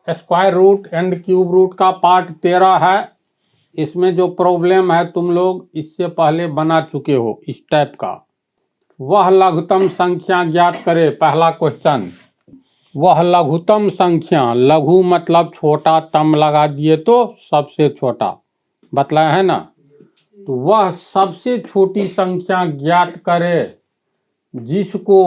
Square root and cube root का part 13 है। इसमें जो प्रॉब्लम है तुम लोग इससे पहले बना चुके हो इस टाइप का। वह लघुत्तम संख्या ज्ञात करे। पहला क्वेश्चन, वह लघुत्तम संख्या, लघु मतलब छोटा, तम लगा दिए तो सबसे छोटा बतलाया है ना। तो वह सबसे छोटी संख्या ज्ञात करे जिसको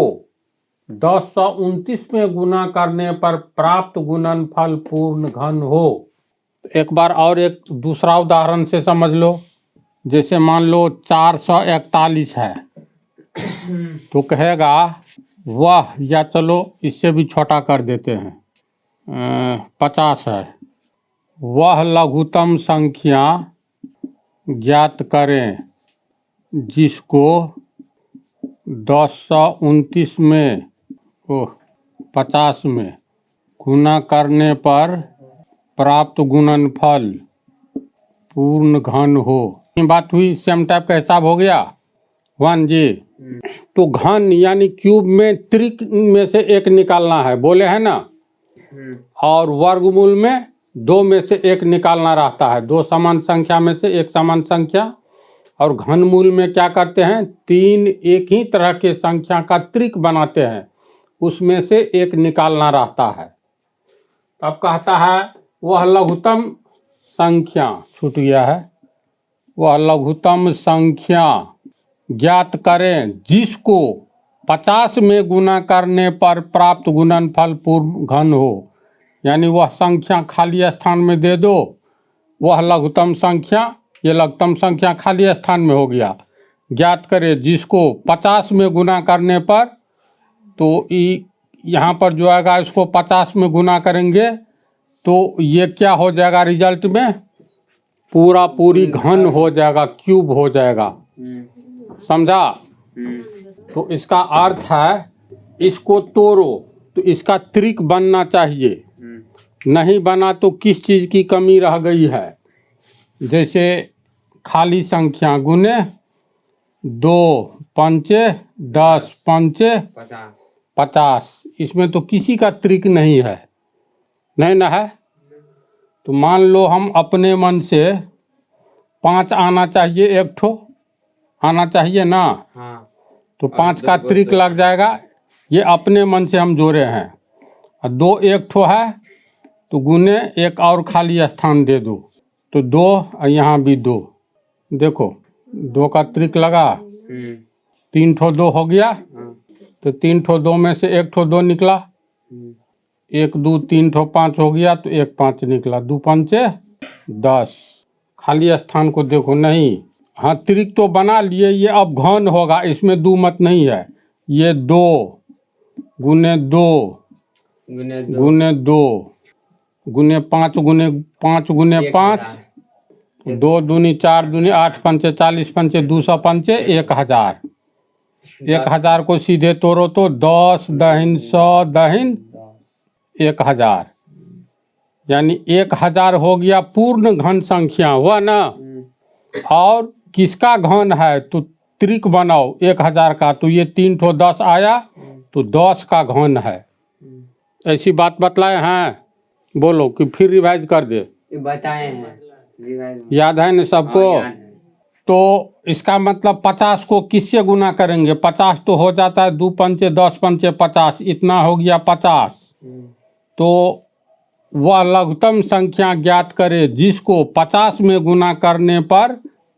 1029 में गुना करने पर प्राप्त गुणनफल पूर्ण घन हो। एक बार और एक दूसरा उदाहरण से समझ लो। जैसे मान लो 441 है तो कहेगा वह, या चलो इससे भी छोटा कर देते हैं, 50 है। वह लघुत्तम संख्या ज्ञात करें जिसको 1029 में 50 में गुना करने पर प्राप्त गुणनफल पूर्ण घन हो। ये बात हुई। सेम टाइप का हिसाब हो गया 1 जी। तो घन यानी क्यूब में त्रिक में से एक निकालना है, बोले है ना। और वर्गमूल में 2 में से एक निकालना रहता है। 2 समान संख्या में से एक समान संख्या। और घनमूल में क्या करते हैं, 3 एक ही तरह के संख्या का त्रिक बनाते हैं, उसमें से एक निकालना रहता है। अब कहता है वह लघुत्तम संख्या, छूट गया है, वह लघुत्तम संख्या ज्ञात करें जिसको 50 में गुना करने पर प्राप्त गुणनफल पूर्ण घन हो। यानी वह संख्या खाली स्थान में दे दो, वह लघुत्तम संख्या, ये लघुत्तम संख्या खाली स्थान में हो गया। ज्ञात करें जिसको 50 में गुना करने पर, तो यहाँ पर जो आएगा इसको 50 में गुना करेंगे तो ये क्या हो जाएगा, रिजल्ट में पूरा पूरी घन हो जाएगा, क्यूब हो जाएगा। समझा। तो इसका अर्थ है इसको तोड़ो तो इसका त्रिक बनना चाहिए, नहीं बना तो किस चीज़ की कमी रह गई है। जैसे खाली संख्या गुने 2 पंचे 10 पंचे 50, इसमें तो किसी का त्रिक नहीं है, नहीं ना है। तो मान लो हम अपने मन से 5 आना चाहिए, एक ठो आना चाहिए ना। हाँ। तो 5 का त्रिक लग जाएगा, ये अपने मन से हम जोड़े हैं। और 2 एक ठो है तो गुने एक और खाली स्थान दे दो, तो 2 और यहाँ भी 2, देखो 2 का त्रिक लगा, 3 ठो 2 हो गया। तो 3 ठो 2 में से एक ठो 2 निकला, 1 2 3 ठो 5 हो गया तो 1 5 निकला, 2 पंचे 10। खाली स्थान को देखो, नहीं, हाँ त्रिक तो बना लिए, ये अब घन होगा, इसमें 2 मत नहीं है। ये 2 गुने 2 गुने 2 गुने 5 गुने 5 गुने 5, 2 दूनी 4 दूनी 8 पंचे 40 पंचे 200 पंचे 1000। 1000 को सीधे तोड़ो तो 10 दहिन 100 दहिन 1000, यानी 1000 हो गया पूर्ण घन संख्या, हुआ ना। और किसका घन है तो त्रिक बनाओ 1000 का, तो ये 3 ठो 10 आया तो 10 का घन है। ऐसी बात बतलाए हैं, बोलो कि फिर रिवाइज कर दे। बताए हैं, याद है ना सबको। तो इसका मतलब 50 को किससे गुना करेंगे, 50 तो हो जाता है 2 पंचे 10 पंचे 50, इतना हो गया 50। तो वह लघुत्तम संख्या ज्ञात करे जिसको 50 में गुना करने पर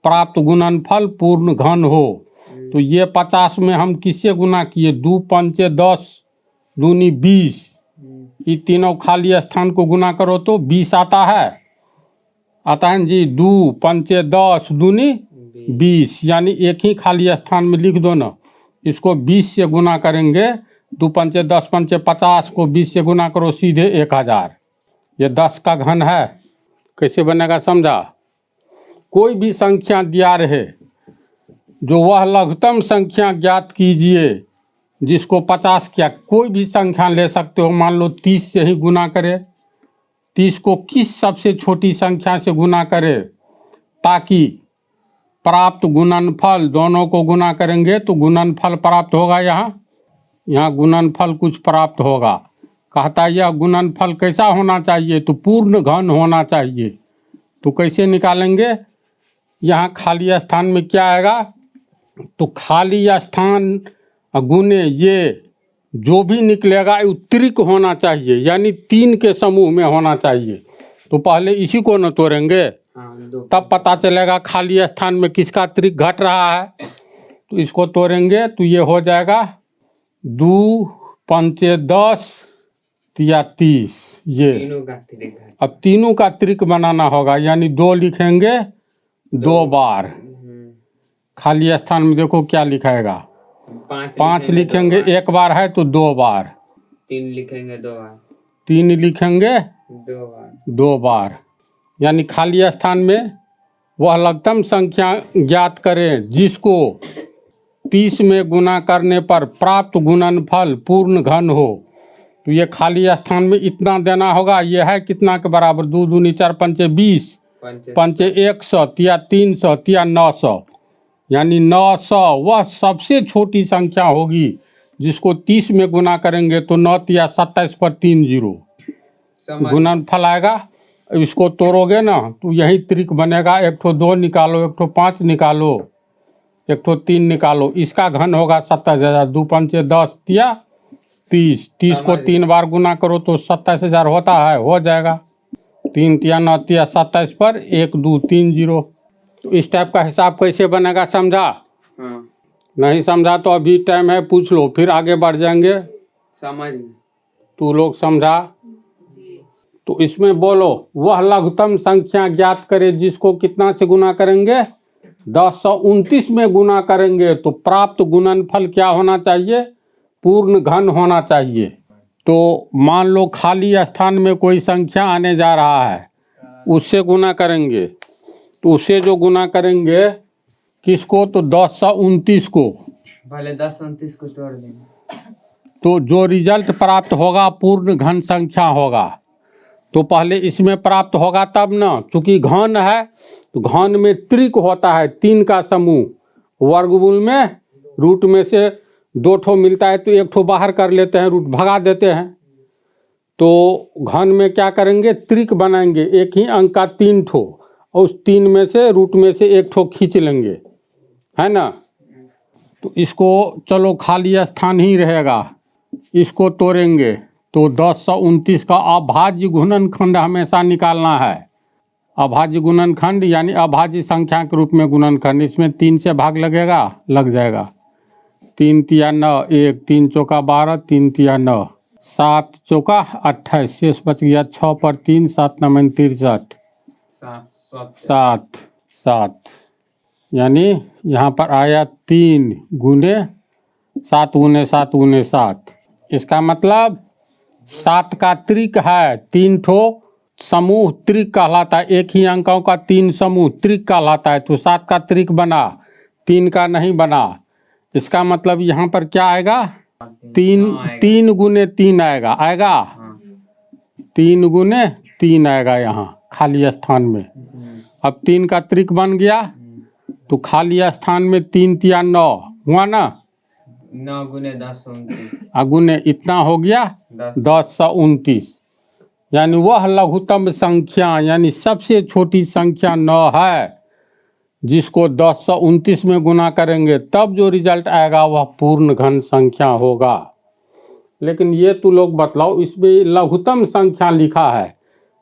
प्राप्त गुणनफल पूर्ण घन हो। तो ये 50 में हम किससे गुना किए, 2 पंचे 10 दूनी 20, ये तीनों खाली स्थान को गुना करो तो 20 आता है ना जी। 2 पंचे 10 दूनी 20, यानी एक ही खाली स्थान में लिख दो ना। इसको 20 से गुना करेंगे, 2 पंचे 10 पंचे 50 को 20 से गुना करो सीधे 1000। ये 10 का घन है। कैसे बनेगा समझा। कोई भी संख्या दिया रहे, जो वह लघुत्तम संख्या ज्ञात कीजिए जिसको 50 क्या, कोई भी संख्या ले सकते हो। मान लो 30 से ही गुना करे, 30 को किस सबसे छोटी संख्या से गुना करे ताकि प्राप्त गुणनफल, दोनों को गुना करेंगे तो गुणनफल प्राप्त होगा। यहाँ गुणनफल कुछ प्राप्त होगा। कहता यह गुणनफल कैसा होना चाहिए, तो पूर्ण घन होना चाहिए। तो कैसे निकालेंगे, यहाँ खाली स्थान में क्या आएगा, तो खाली स्थान गुने ये जो भी निकलेगा उत्तरिक होना चाहिए, यानी 3 के समूह में होना चाहिए। तो पहले इसी को न तोड़ेंगे, तब पता चलेगा खाली स्थान में किसका त्रिक घट रहा है। तो इसको तोड़ेंगे तो ये हो जाएगा 2 पंचे 10 या 30, ये तीनों का त्रिक है। अब तीनों का त्रिक बनाना होगा, यानी 2 लिखेंगे 2 बार। खाली स्थान में देखो क्या लिखाएगा, 5 लिखेंगे 1 बार है तो 2 बार, 3 लिखेंगे 2 बार, 3 लिखेंगे 2 बार, 2 बार। यानी खाली स्थान में वह लघुत्तम संख्या ज्ञात करें जिसको 30 में गुना करने पर प्राप्त गुणनफल पूर्ण घन हो। तो ये खाली स्थान में इतना देना होगा, ये है कितना के बराबर, 2 दूनी 4 पंचे 20, पंचे 100 तिया 300 तिया 900, यानी 900 वह सबसे छोटी संख्या होगी जिसको 30 में गुना करेंगे तो 9 तिया 27 पर 3 जीरो गुणनफल आएगा। इसको तोड़ोगे ना तो यही त्रिक बनेगा, एक ठो 2 निकालो, एक ठो 5 निकालो, एक ठो 3 निकालो, इसका घन होगा 27,000। 2 पंचे 10 तिया 30, 30 को 3 बार गुना करो तो 27,000 होता है, हो जाएगा। 3 तिया 9 तिया 27 पर 1 2 3 जीरो। तो इस टाइप का हिसाब कैसे बनेगा, समझा? हाँ। नहीं समझा तो अभी टाइम है, पूछ लो, फिर आगे बढ़ जाएंगे। समझ तू लोग समझा? तो इसमें बोलो, वह लघुत्तम संख्या ज्ञात करे जिसको कितना से गुना करेंगे, 1029 में गुना करेंगे तो प्राप्त गुणनफल क्या होना चाहिए, पूर्ण घन होना चाहिए। तो मान लो खाली स्थान में कोई संख्या आने जा रहा है, उससे गुना करेंगे, तो उससे जो गुना करेंगे किसको, तो 1029 को, पहले 1029 को तोड़ देंगे तो जो रिजल्ट प्राप्त होगा पूर्ण घन संख्या होगा। तो पहले इसमें प्राप्त होगा तब ना, क्योंकि घन है तो घन में त्रिक होता है 3 का समूह, वर्गमूल में रूट में से 2 ठो मिलता है तो 1 ठो बाहर कर लेते हैं, रूट भगा देते हैं। तो घन में क्या करेंगे, त्रिक बनाएंगे, एक ही अंक का 3 ठो, और उस 3 में से रूट में से 1 ठो खींच लेंगे, है ना। तो इसको चलो खाली स्थान ही रहेगा, इसको तोड़ेंगे तो 1029 का अभाज्य गुणनखंड हमेशा निकालना है। अभाज्य गुणनखंड यानी अभाज्य संख्या के रूप में गुणनखंड, इसमें 3 से भाग लगेगा, लग जाएगा। 3 तिया 9, 1 3 चौका 12, 3 तिया 9, 7 चौका 28, शेष बच गया 6 पर 3, 7 9 63, 7, यानी यहाँ पर आया 3 गुने 7 गुने 7 गुने 7। इसका मतलब 7 का त्रिक है, 3 ठो समूह त्रिक कहलाता है, एक ही अंकों का 3 समूह त्रिक कहलाता है। तो 7 का त्रिक बना, 3 का नहीं बना। इसका मतलब यहाँ पर क्या आएगा, 3 गुने 3 आएगा, 3 गुने 3 आएगा यहाँ खाली स्थान में। अब 3 का त्रिक बन गया तो खाली स्थान में 3 तिया 9 हुआ ना, 9 गुने 1029, गुने इतना हो गया 1029, यानी वह लघुत्तम संख्या यानी सबसे छोटी संख्या 9 है जिसको 1029 में गुना करेंगे तब जो रिजल्ट आएगा वह पूर्ण घन संख्या होगा। लेकिन ये तो लोग बतलाओ, इसमें लघुत्तम संख्या लिखा है,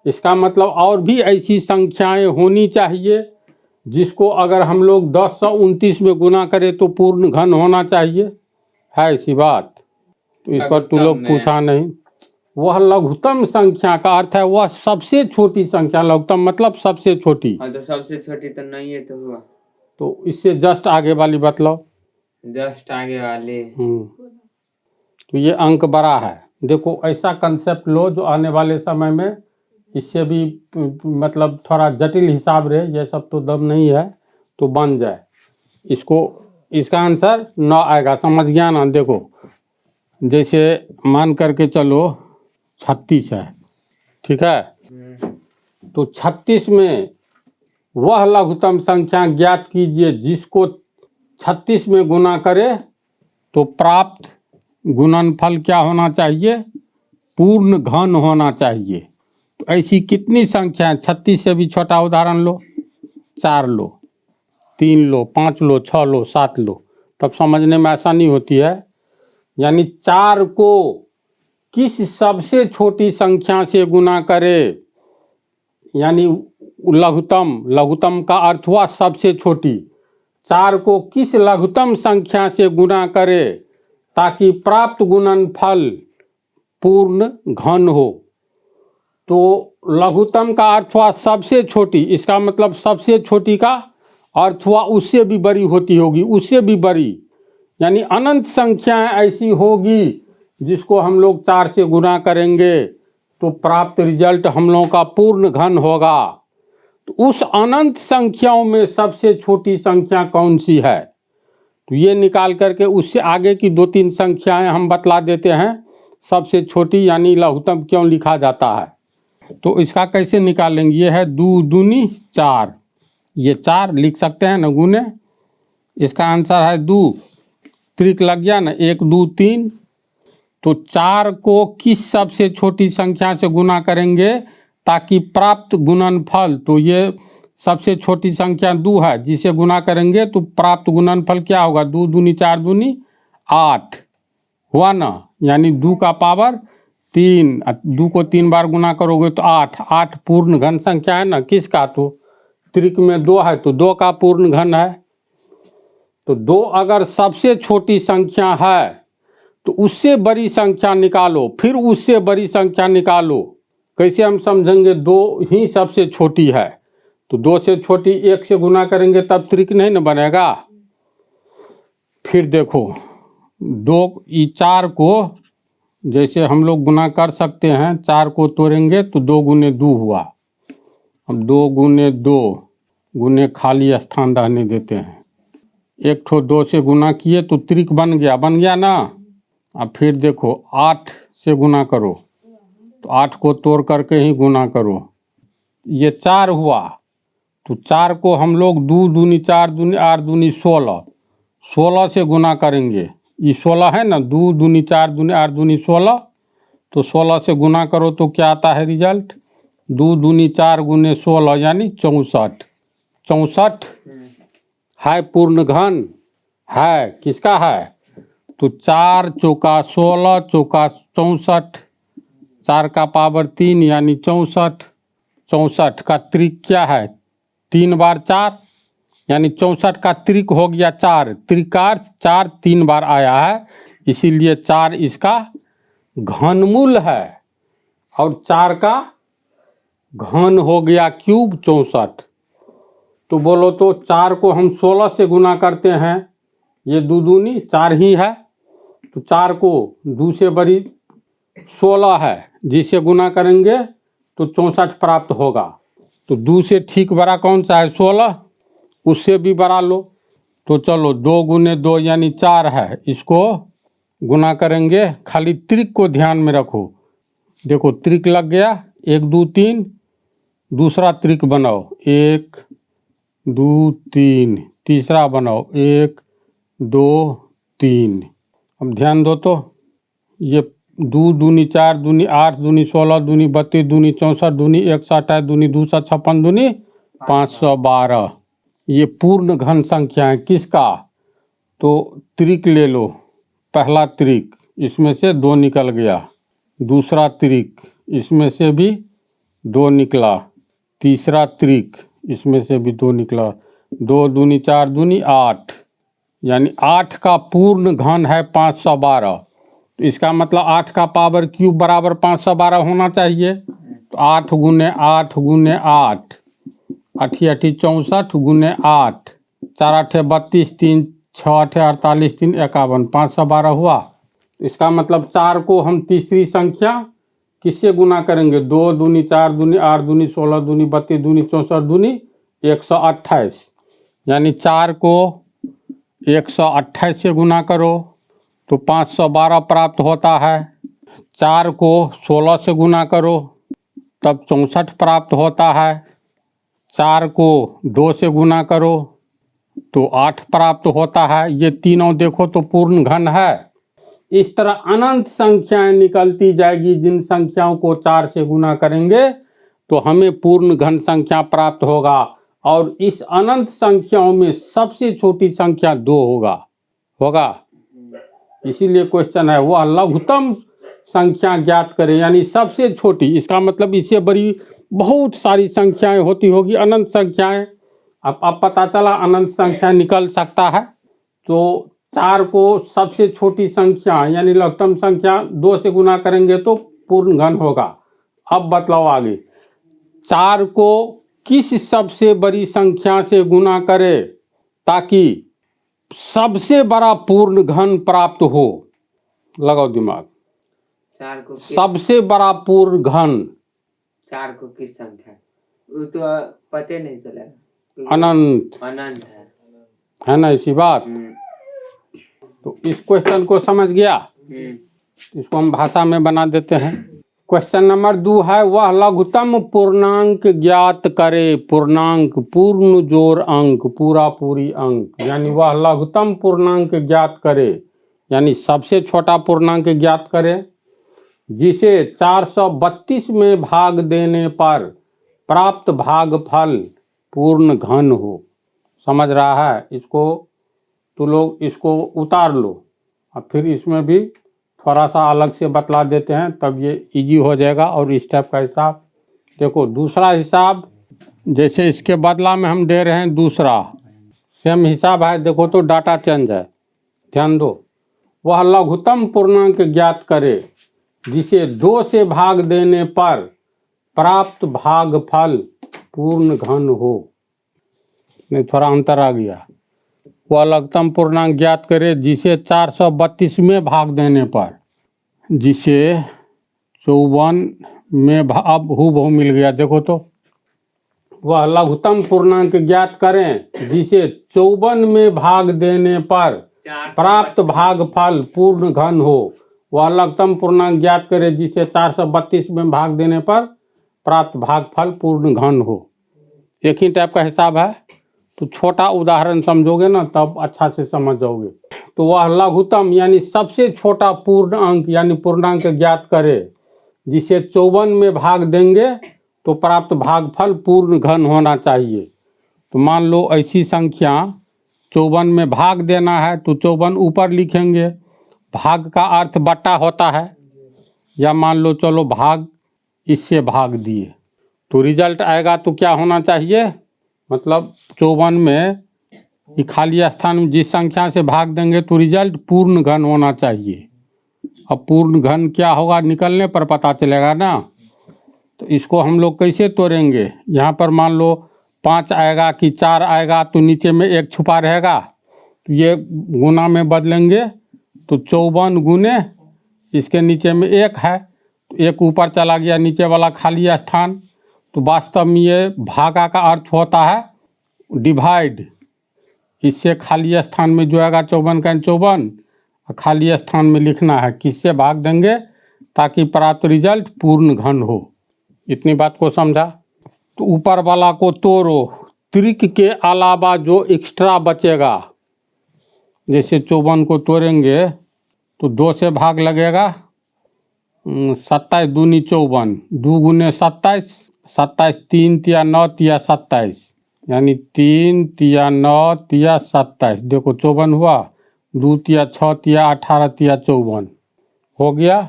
इसका मतलब और भी ऐसी संख्याएं होनी चाहिए जिसको अगर हम लोग 1029 में गुना करें तो पूर्ण घन होना चाहिए, है ऐसी बात? तो इस पर तू लोग पूछा नहीं। वह लघुत्तम संख्या का अर्थ है वह सबसे छोटी संख्या, लघुत्तम मतलब सबसे छोटी। तो सबसे छोटी तो नहीं है, तो हुआ। तो इससे जस्ट आगे वाली बतलाओ, जस्ट आगे वाली। तो ये अंक बड़ा है, देखो ऐसा कंसेप्ट लो जो आने वाले समय में इससे भी मतलब थोड़ा जटिल हिसाब रहे, ये सब तो दम नहीं है तो बन जाए। इसको इसका आंसर 9 आएगा, समझ गया ना। देखो जैसे मान करके चलो 36 है, ठीक है, तो 36 में वह लघुत्तम संख्या ज्ञात कीजिए जिसको 36 में गुना करे तो प्राप्त गुणनफल क्या होना चाहिए, पूर्ण घन होना चाहिए। तो ऐसी कितनी संख्याएं, 36 से भी छोटा उदाहरण लो, 4 लो, 3 लो, 5 लो, 6 लो, 7 लो, तब समझने में आसानी होती है। यानी 4 को किस सबसे छोटी संख्या से गुना करे, यानी लघुत्तम, लघुत्तम का अर्थ हुआ सबसे छोटी, 4 को किस लघुत्तम संख्या से गुना करे ताकि प्राप्त गुणनफल पूर्ण घन हो। तो लघुत्तम का अर्थ हुआ सबसे छोटी, इसका मतलब सबसे छोटी का अर्थ हुआ उससे भी बड़ी होती होगी, उससे भी बड़ी, यानी अनंत संख्याएं ऐसी होगी जिसको हम लोग 4 से गुना करेंगे तो प्राप्त रिजल्ट हम लोगों का पूर्ण घन होगा। तो उस अनंत संख्याओं में सबसे छोटी संख्या कौन सी है, तो ये निकाल करके उससे आगे की 2-3 संख्याएं हम बतला देते हैं सबसे छोटी यानी लघुत्तम क्यों लिखा जाता है। तो इसका कैसे निकालेंगे, ये है 2 दूनी 4, ये 4 लिख सकते हैं ना गुने, इसका आंसर है 2, त्रिक लग गया ना, 1 2 3। तो 4 को किस सबसे छोटी संख्या से गुना करेंगे ताकि प्राप्त गुणनफल, तो ये सबसे छोटी संख्या 2 है, जिसे गुना करेंगे तो प्राप्त गुणनफल क्या होगा, 2 दूनी 4 दूनी 8 हुआ ना, यानी 2 का पावर 3, 2 को 3 बार गुना करोगे तो 8, 8 पूर्ण घन संख्या है ना, किसका, तो त्रिक में 2 है तो 2 का पूर्ण घन है। तो 2 अगर सबसे छोटी संख्या है तो उससे बड़ी संख्या निकालो, फिर उससे बड़ी संख्या निकालो। कैसे हम समझेंगे, 2 ही सबसे छोटी है तो 2 से छोटी 1 से गुना करेंगे तब त्रिक नहीं न बनेगा। फिर देखो 4 को जैसे हम लोग गुना कर सकते हैं, 4 को तोड़ेंगे तो 2 गुने 2 हुआ, अब 2 गुने 2 गुने खाली स्थान रहने देते हैं, एक ठो 2 से गुना किए तो त्रिक बन गया ना। अब फिर देखो 8 से गुना करो तो 8 को तोड़ करके ही गुना करो, ये 4 हुआ, तो 4 को हम लोग 2 दूनी 4 दूनी 8 दूनी 16, 16 से गुना करेंगे, ये 16 है ना, 2 दूनी 4 दूनी 8 दूनी 16, तो 16 से गुना करो तो क्या आता है रिजल्ट, 2 दूनी 4 गुने 16 यानी 64। 64 है पूर्ण घन, है किसका है, तो 4 चौका 16 चौका 64, 4 का पावर 3 यानी 64। 64 का त्रिक क्या है, 3 बार 4 यानी 64 का त्रिक हो गया 4, त्रिकार 4 3 बार आया है, इसीलिए 4 इसका घनमूल है और 4 का घन हो गया क्यूब 64। तो बोलो तो 4 को हम 16 से गुना करते हैं, ये 2 दूनी 4 ही है, तो 4 को 2 से बड़ी 16 है, जिसे गुना करेंगे तो 64 प्राप्त होगा। तो 2 से ठीक बड़ा कौन सा है, 16, उससे भी बड़ा लो, तो चलो 2 गुने 2 यानी 4 है, इसको गुना करेंगे, खाली त्रिक को ध्यान में रखो, देखो त्रिक लग गया, 1 2 3, दूसरा त्रिक बनाओ 1 2 3, तीसरा बनाओ 1 2 3। अब ध्यान दो तो ये 2 दूनी 4 दूनी 8 दूनी 16 दूनी 32 दूनी 64 दूनी 128 दूनी 256 दूनी 512, ये पूर्ण घन संख्या है किसका, तो त्रिक ले लो, पहला त्रिक इसमें से 2 निकल गया, दूसरा त्रिक इसमें से भी 2 निकला, तीसरा त्रिक इसमें से भी 2 निकला, 2 दूनी 4 दूनी 8 यानी 8 का पूर्ण घन है 512। तो इसका मतलब 8 का पावर क्यूब बराबर 512 होना चाहिए, तो 8 गुने 8 गुने 8, 8 8 64 गुने 8, 4 8 32, 3 6 8 48, 3 51, 512 हुआ। तो इसका मतलब 4 को हम तीसरी संख्या किससे गुना करेंगे, 2 दूनी 4 दूनी 8 दूनी 16 दूनी 32 दूनी 64 दूनी 128, यानी 4 को 128 से गुना करो तो 512 प्राप्त होता है, 4 को 16 से गुना करो तब 64 प्राप्त होता है, 4 को 2 से गुना करो तो 8 प्राप्त होता है। ये तीनों देखो तो पूर्ण घन है, इस तरह अनंत संख्याएं निकलती जाएगी। जिन संख्याओं को 4 से गुना करेंगे तो हमें पूर्ण घन संख्या प्राप्त होगा, और इस अनंत संख्याओं में सबसे छोटी संख्या 2 होगा। इसीलिए क्वेश्चन है वह लघुत्तम संख्या ज्ञात करें, यानी सबसे छोटी। इसका मतलब इससे बड़ी बहुत सारी संख्याएं होती होगी, अनंत संख्याएं। अब पता चला अनंत संख्या निकल सकता है, तो 4 को सबसे छोटी संख्या यानी लघुत्तम संख्या 2 से गुना करेंगे तो पूर्ण घन होगा। अब बतलाओ आगे, 4 को किस सबसे बड़ी संख्या से गुना करें ताकि सबसे बड़ा पूर्ण घन प्राप्त हो? लगाओ दिमाग। 4 को सबसे बड़ा पूर्ण घन 4 को किस संख्या, वो तो पते नहीं चलेगा। अनंत है ना, इसी बात। तो इस क्वेश्चन को समझ गया, इसको हम भाषा में बना देते हैं। क्वेश्चन नंबर 2 है, वह लघुत्तम पूर्णांक ज्ञात करे। पूर्णांक पूर्ण जोड़ अंक, पूरा पूरी अंक, यानी वह लघुत्तम पूर्णांक ज्ञात करे, यानी सबसे छोटा पूर्णांक ज्ञात करे जिसे 432 में भाग देने पर प्राप्त भागफल पूर्ण घन हो। समझ रहा है? इसको तो लोग इसको उतार लो, और फिर इसमें भी थोड़ा सा अलग से बतला देते हैं, तब ये इजी हो जाएगा। और इस टाइप का हिसाब देखो, दूसरा हिसाब जैसे इसके बदला में हम दे रहे हैं दूसरा सेम हिसाब है। देखो तो डाटा चेंज है, ध्यान दो। वह लघुत्तम पूर्णांक ज्ञात करे जिसे 2 से भाग देने पर प्राप्त भागफल पूर्ण घन हो। नहीं, थोड़ा अंतर आ गया। वह लघुत्तम पूर्णांक ज्ञात करे जिसे 432 में भाग देने पर, जिसे 54 में अब हूबहू मिल गया। देखो तो, वह लघुत्तम पूर्णांक ज्ञात करें जिसे 54 में भाग देने पर प्राप्त भागफल पूर्ण घन हो। वह लघुत्तम पूर्णांक ज्ञात करे जिसे 432 में भाग देने पर प्राप्त भागफल पूर्ण घन हो। एक ही टाइप का हिसाब है, तो छोटा उदाहरण समझोगे ना तब अच्छा से समझ जाओगे। तो वह लघुत्तम यानी सबसे छोटा पूर्ण अंक यानी पूर्णांक ज्ञात करे जिसे 54 में भाग देंगे तो प्राप्त भागफल पूर्ण घन होना चाहिए। तो मान लो ऐसी संख्या 54 में भाग देना है तो 54 ऊपर लिखेंगे, भाग का अर्थ बट्टा होता है। या मान लो चलो भाग इससे भाग दिए तो रिजल्ट आएगा तो क्या होना चाहिए, मतलब 54 में ये खाली स्थान में जिस संख्या से भाग देंगे तो रिजल्ट पूर्ण घन होना चाहिए। अब पूर्ण घन क्या होगा निकलने पर पता चलेगा ना। तो इसको हम लोग कैसे तोड़ेंगे, यहाँ पर मान लो 5 आएगा कि 4 आएगा तो नीचे में 1 छुपा रहेगा, तो ये गुना में बदलेंगे तो 54 गुने इसके नीचे में 1 है, तो 1 ऊपर चला गया नीचे वाला खाली स्थान। तो वास्तव में ये भागा का अर्थ होता है डिवाइड। इससे खाली स्थान में जो आएगा 54 का 54, खाली स्थान में लिखना है किससे भाग देंगे ताकि प्राप्त रिजल्ट पूर्ण घन हो। इतनी बात को समझा। तो ऊपर वाला को तोड़ो, त्रिक के अलावा जो एक्स्ट्रा बचेगा, जैसे 54 को तोड़ेंगे तो 2 से भाग लगेगा, 27 दूनी 54, 2 गुने 27, 27 3 तिया 9 तिया 27, यानी 3 तिया 9 तिया 27। देखो 54 हुआ, 2 तिया 6 तिया 18 तिया 54 हो गया।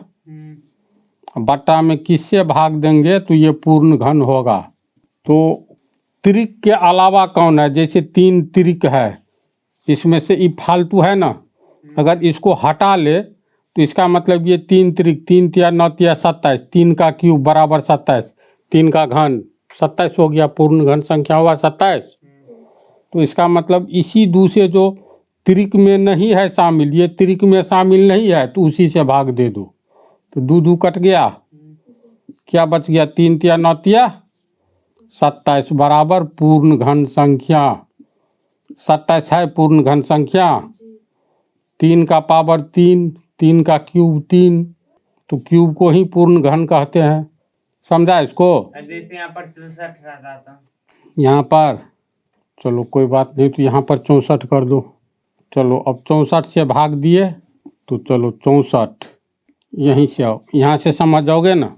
बट्टा में किससे भाग देंगे तो ये पूर्ण घन होगा। तो त्रिक के अलावा कौन है, जैसे 3 त्रिक है, इसमें से ये फालतू है ना, अगर इसको हटा ले तो इसका मतलब ये 3 त्रिक, 3 तिया 9 तिया 27, 3 का क्यूब बराबर 27, 3 का घन 27 हो गया, पूर्ण घन संख्या हुआ 27। तो इसका मतलब इसी दूसरे जो त्रिक में नहीं है शामिल, ये त्रिक में शामिल नहीं है तो उसी से भाग दे दो। तो 2 2 कट गया, क्या बच गया, 3 तिया 9 तिया 27 बराबर पूर्ण घन संख्या। 27 है पूर्ण घन संख्या, 3 का पावर 3, 3 का क्यूब 3, तो क्यूब को ही पूर्ण घन कहते हैं। समझा इसको? जैसे यहाँ पर 64 रहता था, यहाँ पर चलो कोई बात नहीं, तो यहाँ पर 64 कर दो। चलो अब 64 से भाग दिए तो चलो 64, यहीं से आओ, यहाँ से समझ जाओगे ना।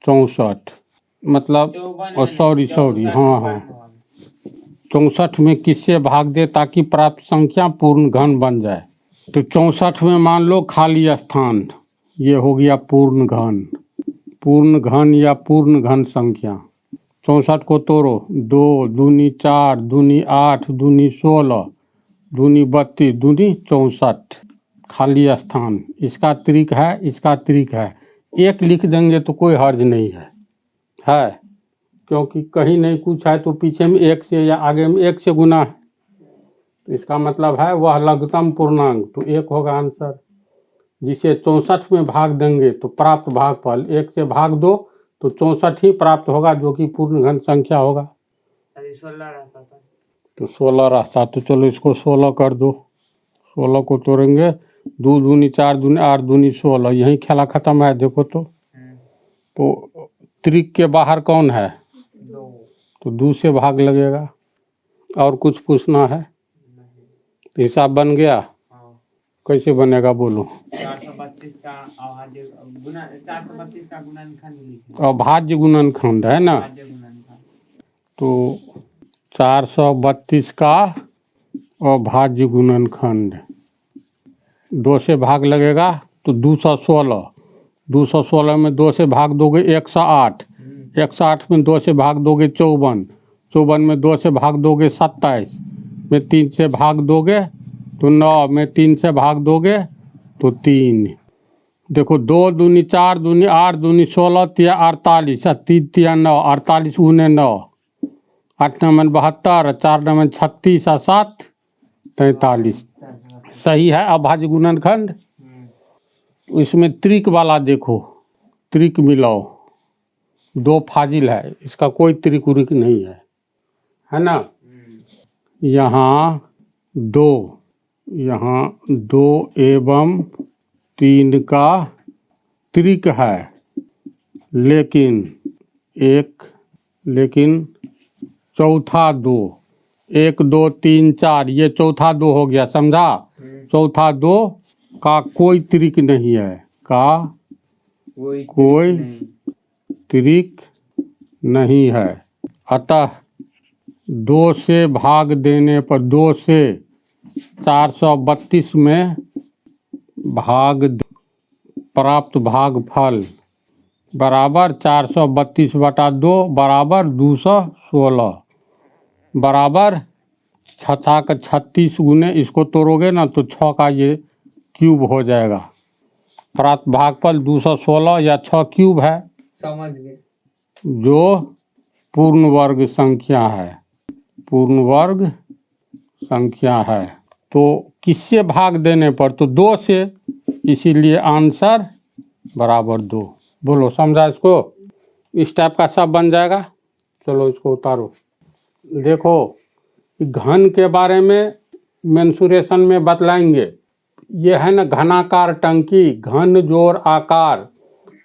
64 मतलब, और सॉरी हाँ हाँ, 64 में किससे भाग दे ताकि प्राप्त संख्या पूर्ण घन बन जाए। तो 64 में मान लो खाली स्थान, ये हो गया पूर्ण घन। पूर्ण घन या पूर्ण घन संख्या। 64 को तोड़ो, 2 दूनी 4 दूनी 8 दूनी 16 दूनी 32 दूनी 64, खाली स्थान। इसका त्रिक है, इसका त्रिक है। एक लिख देंगे तो कोई हर्ज नहीं है, क्योंकि कहीं नहीं कुछ है तो पीछे में 1 से या आगे में 1 से गुना है, तो इसका मतलब है वह लघुत्तम पूर्णांक, तो 1 होगा आंसर। जिसे 64 में भाग देंगे तो प्राप्त भागफल 1 से भाग दो तो 64 ही प्राप्त होगा, जो कि पूर्ण घन संख्या होगा। 16 रहता था तो 16 रहता, तो चलो इसको 16 कर दो। 16 को तोड़ेंगे, 2 दूनी 4 दूनी 8 दूनी 16, यही खेला खत्म है। देखो तो त्रिक के बाहर कौन है, 2, तो 2 से भाग लगेगा। और कुछ पूछना है? तो हिसाब बन गया। कैसे बनेगा बोलो? 432 का अभाज्य गुना, 432 का गुणनखंड लिखें। अभाज्य गुणनखंड है ना, अभाज्य गुणनखंड। तो 432 का अभाज्य गुणनखंड, 2 से भाग लगेगा तो 216, 216 में 2 से भाग दोगे 108, 108 में 2 से भाग दोगे 54, 54 में 2 से भाग दोगे 27, में 3 से भाग दोगे तो 9, में 3 से भाग दोगे तो 3। देखो 2 दूनी 4 दूनी 8 दूनी 16 तिया 48, 3 तिया 9, 48 गुने 9, 8 नमन 72, 4 नमन 36 और 7 43। सही है अभाज्य गुणनखंड। इसमें त्रिक वाला देखो, त्रिक मिलाओ, 2 फाजिल है, इसका कोई त्रिक उरिक नहीं है ना। यहाँ 2, यहाँ 2 एवं 3 का त्रिक है, लेकिन चौथा 2, 1 2 3 4, ये चौथा 2 हो गया, समझा। चौथा 2 का कोई त्रिक नहीं है, का कोई त्रिक नहीं है। अतः 2 से भाग देने पर, 2 से 432 में प्राप्त भागफल बराबर 432/2 बराबर 216 बराबर 6 का 36 गुने, इसको तोड़ोगे ना तो 6 का ये क्यूब हो जाएगा। प्राप्त भागफल 216 या 6 क्यूब है, समझ गए, जो पूर्ण वर्ग संख्या है, पूर्ण वर्ग संख्या है। तो किससे भाग देने पर, तो 2 से, इसीलिए आंसर बराबर 2। बोलो समझा इसको? इस टाइप का सब बन जाएगा। चलो इसको उतारो। देखो घन के बारे में मेंसुरेशन में बतलाएंगे। ये है ना घनाकार टंकी, घन जोड़ आकार,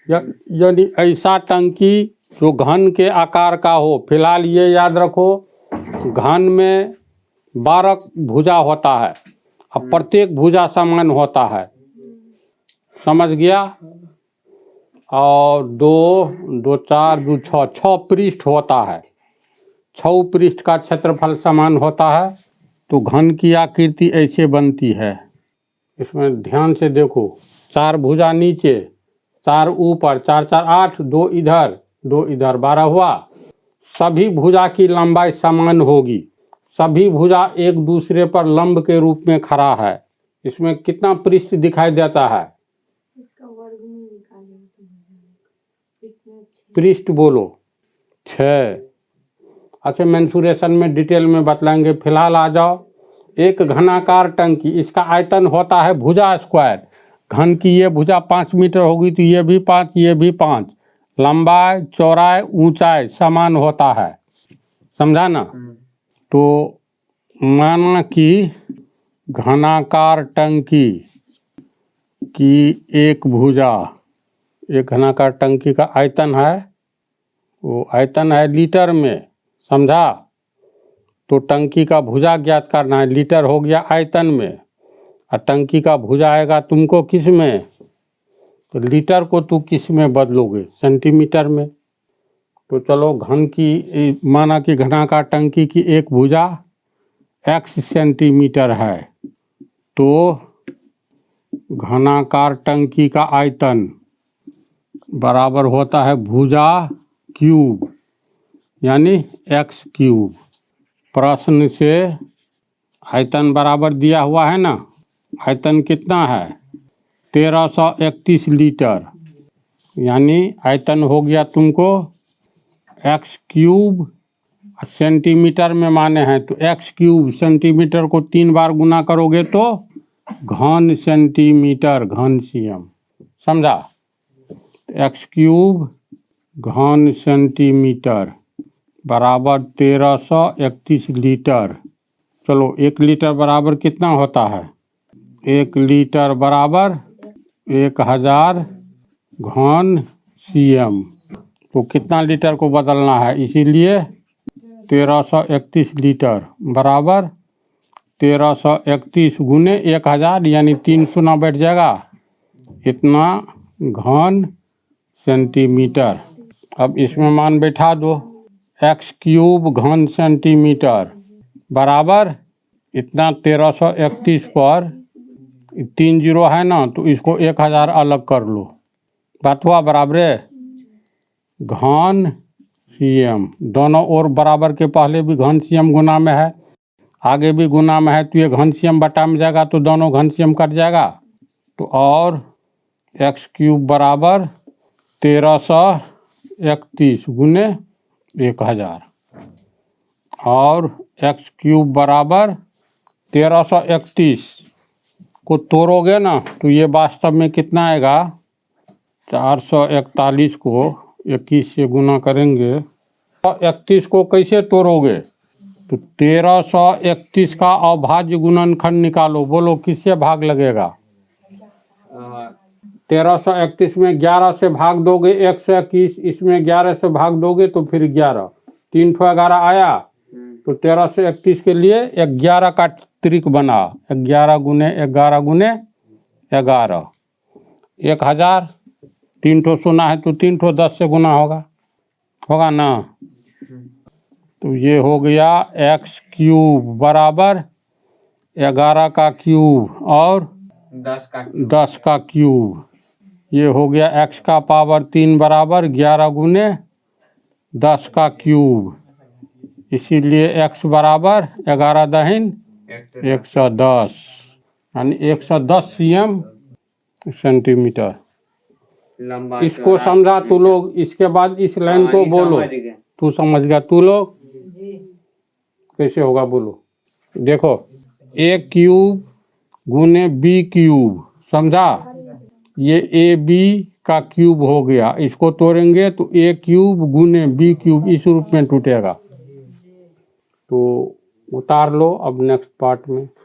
यानी ऐसा टंकी जो घन के आकार का हो। फिलहाल ये याद रखो, घन में 12 भुजा होता है, अब प्रत्येक भुजा समान होता है, समझ गया। और 2 2 4 2 6 6 पृष्ठ होता है, 6 पृष्ठ का क्षेत्रफल समान होता है। तो घन की आकृति ऐसे बनती है। इसमें ध्यान से देखो, 4 भुजा नीचे, 4 ऊपर, 4 4 8, 2 इधर 2 इधर, 12 हुआ। सभी भुजा की लंबाई समान होगी, सभी भुजा एक दूसरे पर लंब के रूप में खड़ा है। इसमें कितना पृष्ठ दिखाई देता है? इसका वर्गमूल निकालें तो इसमें पृष्ठ बोलो 6। अच्छा मेंसुरेशन में डिटेल में बतलाएंगे, फिलहाल आ जाओ। एक घनाकार टंकी, इसका आयतन होता है भुजा स्क्वायर। घन की ये भुजा 5 मीटर होगी तो ये भी 5, ये भी 5। लंबाई चौड़ाई ऊंचाई समान होता है, समझा ना। तो माना कि घनाकार टंकी की एक भुजा, एक घनाकार टंकी का आयतन है, वो आयतन है लीटर में, समझा। तो टंकी का भुजा ज्ञात करना है, लीटर हो गया आयतन में, और टंकी का भुजा आएगा तुमको किस में, तो लीटर को तू किस में बदलोगे, सेंटीमीटर में। तो चलो घन की, माना कि घनाकार टंकी की एक भुजा x सेंटीमीटर है, तो घनाकार टंकी का आयतन बराबर होता है भुजा क्यूब यानी x क्यूब। प्रश्न से आयतन बराबर दिया हुआ है ना, आयतन कितना है 1331 लीटर, यानी आयतन हो गया तुमको x क्यूब, सेंटीमीटर में माने हैं तो x क्यूब, सेंटीमीटर को 3 बार गुना करोगे तो घन सेंटीमीटर, घन cm, समझा। x क्यूब घन सेंटीमीटर बराबर 1331 लीटर। चलो 1 लीटर बराबर कितना होता है, 1 लीटर बराबर 1000 घन cm। तो कितना लीटर को बदलना है, इसीलिए 1331 लीटर बराबर 1331 गुने 1000 यानी 3 शून्य बैठ जाएगा, इतना घन सेंटीमीटर। अब इसमें मान बैठा दो, x क्यूब घन सेंटीमीटर बराबर इतना 1331 पर 3 जीरो है ना, तो इसको 1000 अलग कर लो, बात हुआ बराबर है। घन cm दोनों ओर बराबर के पहले भी घन cm गुना में है, आगे भी गुना में है, तो ये घन cm बटा में जाएगा तो दोनों घन cm कट जाएगा। तो और x क्यूब बराबर 1331 गुने 1000 और x क्यूब बराबर 1331 को तोड़ोगे ना तो ये वास्तव में कितना आएगा, 441 को 21 से गुना करेंगे। 31 को कैसे तोड़ोगे, तो 1331 का अभाज्य गुणनखंड निकालो, बोलो किससे भाग लगेगा। 1331 में 11 से भाग दोगे 121, इसमें 11 से भाग दोगे तो फिर 11, 3 ठो 11 आया, तो 1331 के लिए 11 का त्रिक बना, 11 गुने 11 गुने 11, 1000, 3 ठो सोना है तो 3 ठो 10 से गुना होगा ना। तो ये हो गया x क्यूब बराबर 11 का क्यूब और 10 का क्यूब, ये हो गया x का पावर 3 बराबर 11 गुने 10 का क्यूब, इसीलिए x बराबर 11 दहिन 110 यानी 110 cm सेंटीमीटर। लंबा इसको समझा तू लोग, इसके बाद इस लाइन को बोलो, तू समझ गया, तू लोग कैसे होगा बोलो। देखो a क्यूब गुने b क्यूब, समझा, ये a b का क्यूब हो गया, इसको तोड़ेंगे तो a क्यूब गुने b क्यूब इस रूप में टूटेगा। तो उतार लो अब नेक्स्ट पार्ट में।